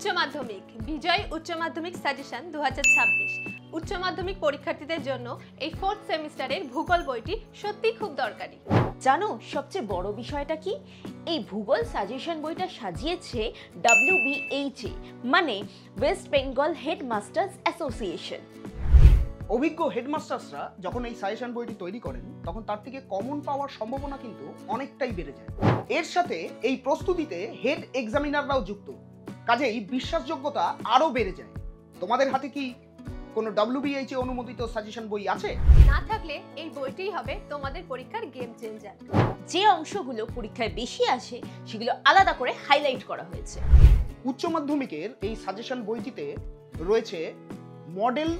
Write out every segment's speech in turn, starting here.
উচ্চ মাধ্যমিক বিজয় উচ্চ মাধ্যমিক সাজেশন 2026 উচ্চ মাধ্যমিক পরীক্ষার্থীদের জন্য এই 4th সেমিস্টারের ভূগোল বইটি সত্যিই খুব দরকারি। জানো সবচেয়ে বড় বিষয়টা কি? এই ভূগোল সাজেশন বইটা সাজিয়েছে WBHA মানে ওয়েস্ট বেঙ্গল হেডমাস্টার্স অ্যাসোসিয়েশন। অভিজ্ঞ হেডমাস্টার্সরা যখন এই সাজেশন বইটি তৈরি করেন তখন তার থেকে কমন পাওয়ার সম্ভাবনা কিন্তু অনেকটাই বেড়ে যায়। এর সাথে এই প্রস্তুতিতে হেড এক্সামিনাররাও যুক্ত, কাজেই বিশ্বাসযোগ্যতা আরও বেড়ে যায়। তোমাদের হাতে কি কোনো WBHA অনুমোদিত সাজেশন বই আছে? না থাকলে এই বইটিই হবে তোমাদের পরীক্ষার গেম চেঞ্জার। যে অংশগুলো পরীক্ষায় বেশি আসে সেগুলো আলাদা করে হাইলাইট করা হয়েছে। উচ্চ মাধ্যমিকের এই সাজেশন বইটিতে রয়েছে মডেল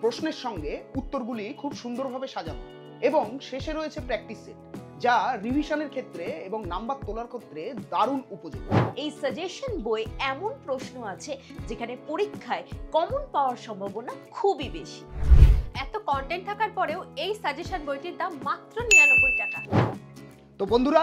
প্রশ্নের সঙ্গে উত্তরগুলি খুব সুন্দরভাবে সাজানো এবং শেষে রয়েছে প্র্যাকটিস সেট, যা রিভিশনের ক্ষেত্রে এবং নাম্বার তোলার ক্ষেত্রে দারুণ উপযোগী। এই সাজেশন বই এমন প্রশ্ন আছে যেখানে পরীক্ষায় কমন পাওয়ার সম্ভাবনা খুবই বেশি। এত কন্টেন্ট থাকার পরেও এই সাজেশন বইটির দাম মাত্র 99 টাকা। তো বন্ধুরা,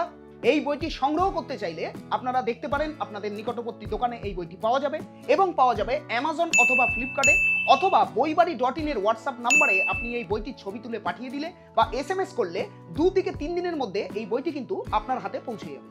এই বইটি সংগ্রহ করতে চাইলে আপনারা দেখতে পারেন আপনাদের নিকটবর্তী দোকানে এই বইটি পাওয়া যাবে এবং পাওয়া যাবে অ্যামাজন অথবা ফ্লিপকার্টে, অথবা বইবাড়ি.in এর হোয়াটসঅ্যাপ নাম্বারে আপনি এই বইটির ছবি তুলে পাঠিয়ে দিলে বা SMS করলে 2 থেকে 3 দিনের মধ্যে এই বইটি কিন্তু আপনার হাতে পৌঁছে যাবে।